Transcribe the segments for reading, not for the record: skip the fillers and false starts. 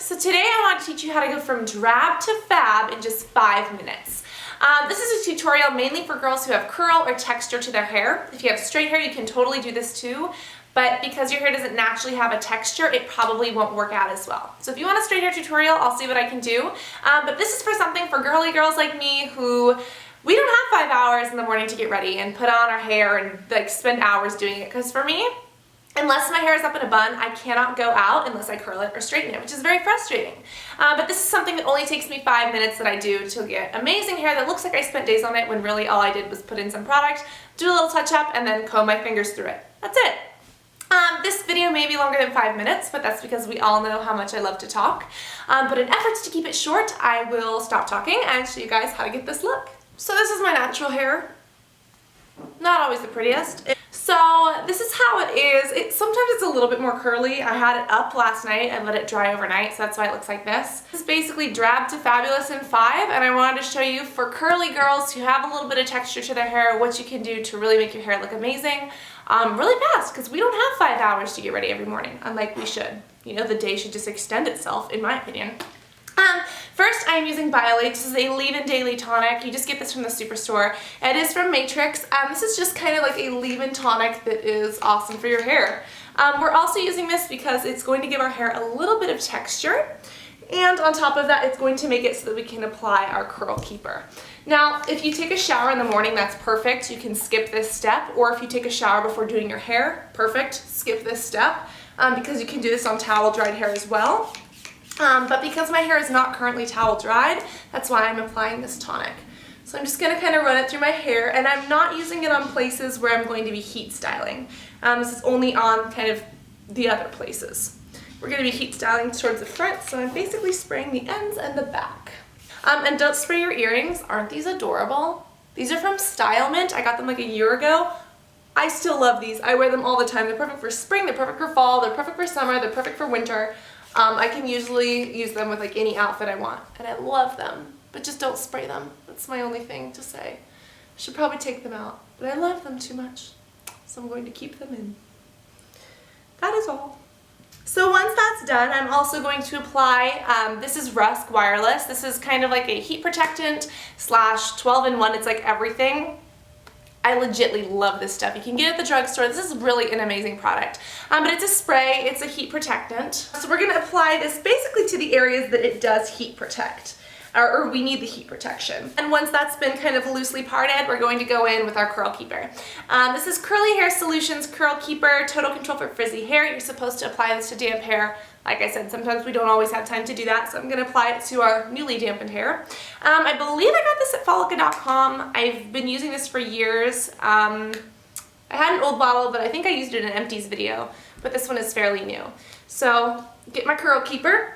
So today I want to teach you how to go from drab to fab in just 5 minutes. This is a tutorial mainly for girls who have curl or texture to their hair. If you have straight hair, you can totally do this too, but because your hair doesn't naturally have a texture, it probably won't work out as well. So if you want a straight hair tutorial, I'll see what I can do. But this is for something for girly girls like me who we don't have 5 hours in the morning to get ready and put on our hair and like spend hours doing it. Because for me, unless my hair is up in a bun, I cannot go out unless I curl it or straighten it, which is very frustrating. But this is something that only takes me 5 minutes that I do to get amazing hair that looks like I spent days on it when really all I did was put in some product, do a little touch up, and then comb my fingers through it. That's it. This video may be longer than 5 minutes, but that's because we all know how much I love to talk. But in efforts to keep it short, I will stop talking and show you guys how to get this look. So this is my natural hair. Not always the prettiest. So this is how it is. Sometimes it's a little bit more curly. I had it up last night and let it dry overnight, so that's why it looks like this. This is basically drab to fabulous in 5, and I wanted to show you for curly girls who have a little bit of texture to their hair what you can do to really make your hair look amazing really fast, because we don't have 5 hours to get ready every morning, unlike we should. You know, the day should just extend itself, in my opinion. First, I am using BioLate. This is a leave-in daily tonic. You just get this from the superstore. It is from Matrix. This is just kind of like a leave-in tonic that is awesome for your hair. We're also using this because it's going to give our hair a little bit of texture, and on top of that, it's going to make it so that we can apply our curl keeper. Now, if you take a shower in the morning, that's perfect. You can skip this step, or if you take a shower before doing your hair, perfect. Skip this step because you can do this on towel-dried hair as well. But because my hair is not currently towel dried, that's why I'm applying this tonic. So I'm just going to kind of run it through my hair, and I'm not using it on places where I'm going to be heat styling. This is only on kind of the other places. We're going to be heat styling towards the front, so I'm basically spraying the ends and the back. And don't spray your earrings. Aren't these adorable? These are from Stylement. I got them like a year ago. I still love these. I wear them all the time. They're perfect for spring, they're perfect for fall, they're perfect for summer, they're perfect for winter. I can usually use them with like any outfit I want, and I love them, but just don't spray them. That's my only thing to say. I should probably take them out, but I love them too much, so I'm going to keep them in. That is all. So once that's done, I'm also going to apply, this is Rusk Wireless. This is kind of like a heat protectant slash 12-in-1. It's like everything. I legitly love this stuff. You can get it at the drugstore. This is really an amazing product. But it's a spray, it's a heat protectant. So we're gonna apply this basically to the areas that it does heat protect, or we need the heat protection. And once that's been kind of loosely parted, we're going to go in with our curl keeper. This is Curly Hair Solutions Curl Keeper, Total Control for Frizzy Hair. You're supposed to apply this to damp hair. Like I said, sometimes we don't always have time to do that, so I'm going to apply it to our newly dampened hair. I believe I got this at Follica.com. I've been using this for years. I had an old bottle, but I think I used it in an empties video, but this one is fairly new. So, get my curl keeper.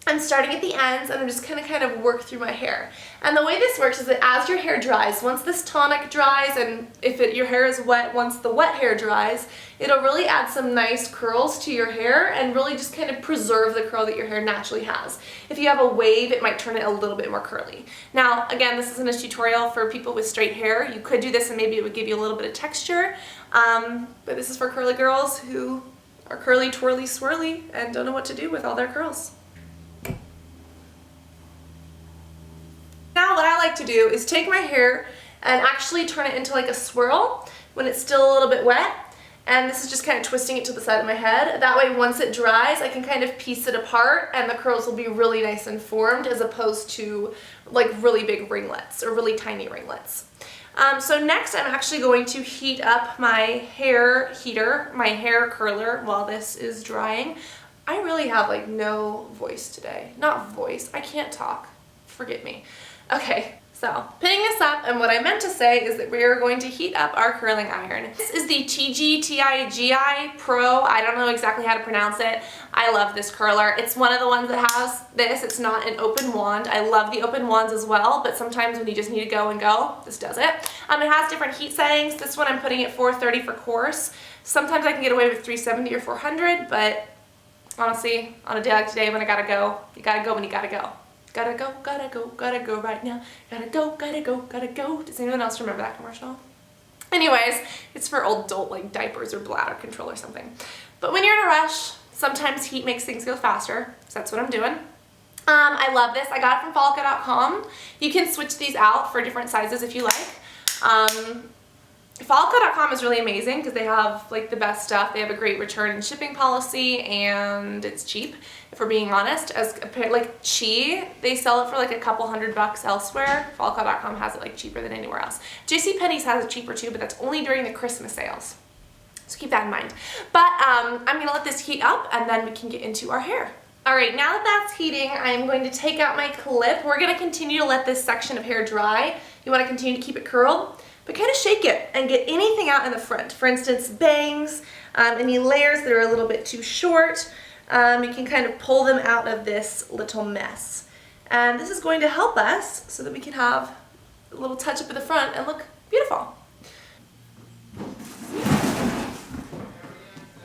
I'm starting at the ends, and I'm just gonna kind of work through my hair. And the way this works is that as your hair dries, once this tonic dries, and if your hair is wet, once the wet hair dries, it'll really add some nice curls to your hair and really just kind of preserve the curl that your hair naturally has. If you have a wave, it might turn it a little bit more curly. Now, again, this isn't a tutorial for people with straight hair. You could do this and maybe it would give you a little bit of texture, but this is for curly girls who are curly, twirly, swirly, and don't know what to do with all their curls. Now what I like to do is take my hair and actually turn it into like a swirl when it's still a little bit wet, and this is just kind of twisting it to the side of my head. That way once it dries I can kind of piece it apart and the curls will be really nice and formed as opposed to like really big ringlets or really tiny ringlets. So next I'm actually going to heat up my hair heater, my hair curler, while this is drying. I really have like no voice today. Not voice, I can't talk. Forgive me. Okay, so picking this up, and what I meant to say is that we are going to heat up our curling iron. This is the TIGI Pro. I don't know exactly how to pronounce it. I love this curler. It's one of the ones that has this. It's not an open wand. I love the open wands as well, but sometimes when you just need to go and go, this does it. It has different heat settings. This one I'm putting at 430 for coarse. Sometimes I can get away with 370 or 400, but honestly, on a day like today when I gotta go, you gotta go when you gotta go. Gotta go right now. Gotta go. Does anyone else remember that commercial? Anyways, it's for old adult like diapers or bladder control or something. But when you're in a rush, Sometimes heat makes things go faster, so that's what I'm doing. I love this. I got it from Falca.com. You can switch these out for different sizes if you like. Falca.com is really amazing because they have like the best stuff. They have a great return and shipping policy, and it's cheap, if we're being honest. As like Chi, they sell it for like a couple $100 elsewhere. Falca.com has it like cheaper than anywhere else. JCPenney's has it cheaper too, but that's only during the Christmas sales. So keep that in mind. But I'm gonna let this heat up and then we can get into our hair. All right, now that that's heating, I'm going to take out my clip. We're gonna continue to let this section of hair dry. You wanna continue to keep it curled, but kind of shake it and get anything out in the front. For instance, bangs, any layers that are a little bit too short, you can kind of pull them out of this little mess. And this is going to help us so that we can have a little touch up at the front and look beautiful.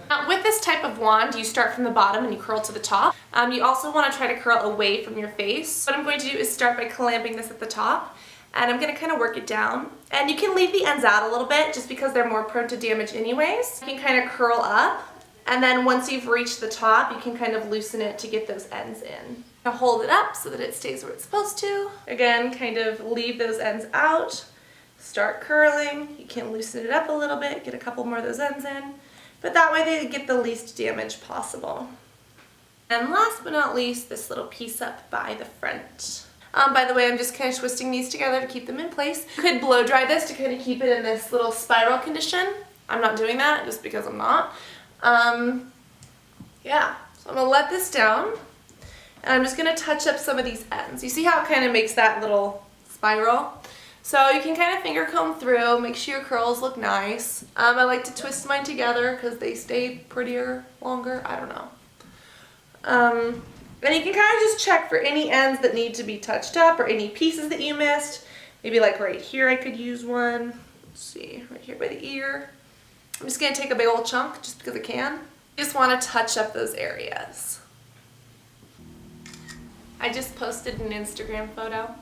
Now, with this type of wand, you start from the bottom and you curl to the top. You also want to try to curl away from your face. What I'm going to do is start by clamping this at the top, and I'm going to kind of work it down. And you can leave the ends out a little bit just because they're more prone to damage anyways. You can kind of curl up, and then once you've reached the top, you can kind of loosen it to get those ends in. Now hold it up so that it stays where it's supposed to. Again, kind of leave those ends out. Start curling. You can loosen it up a little bit, get a couple more of those ends in. But that way they get the least damage possible. And last but not least, this little piece up by the front. By the way, I'm just kind of twisting these together to keep them in place. You could blow dry this to kind of keep it in this little spiral condition. I'm not doing that just because I'm not. Yeah, so I'm gonna let this down, and I'm just gonna touch up some of these ends. You see how it kind of makes that little spiral? So you can kind of finger comb through, make sure your curls look nice. I like to twist mine together because they stay prettier longer. I don't know. And you can kind of just check for any ends that need to be touched up or any pieces that you missed. Maybe like right here I could use one. Let's see, right here by the ear. I'm just going to take a big old chunk just because I can. You just want to touch up those areas. I just posted an Instagram photo.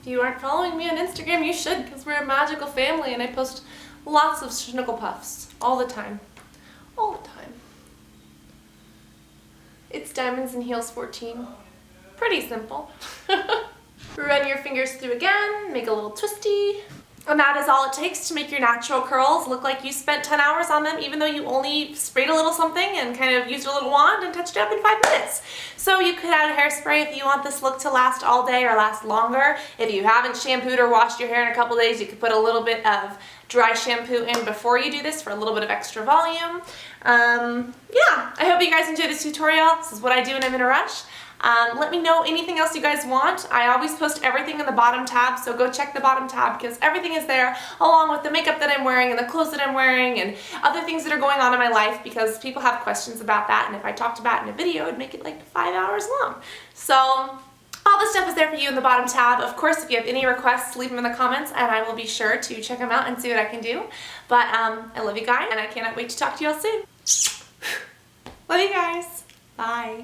If you aren't following me on Instagram, you should, because we're a magical family and I post lots of schnickel puffs all the time. All the time. It's Diamonds and Heels 14. Pretty simple. Run your fingers through again, make a little twisty. And that is all it takes to make your natural curls look like you spent 10 hours on them, even though you only sprayed a little something and kind of used a little wand and touched it up in 5 minutes. So you could add a hairspray if you want this look to last all day or last longer. If you haven't shampooed or washed your hair in a couple days, you could put a little bit of dry shampoo in before you do this for a little bit of extra volume. Yeah, I hope you guys enjoyed this tutorial. This is what I do when I'm in a rush. Let me know anything else you guys want. I always post everything in the bottom tab, so go check the bottom tab because everything is there along with the makeup that I'm wearing and the clothes that I'm wearing and other things that are going on in my life because people have questions about that, and if I talked about it in a video, it'd make it like 5 hours long. So all this stuff is there for you in the bottom tab. Of course, if you have any requests, leave them in the comments and I will be sure to check them out and see what I can do. But I love you guys and I cannot wait to talk to you all soon. Love you guys. Bye.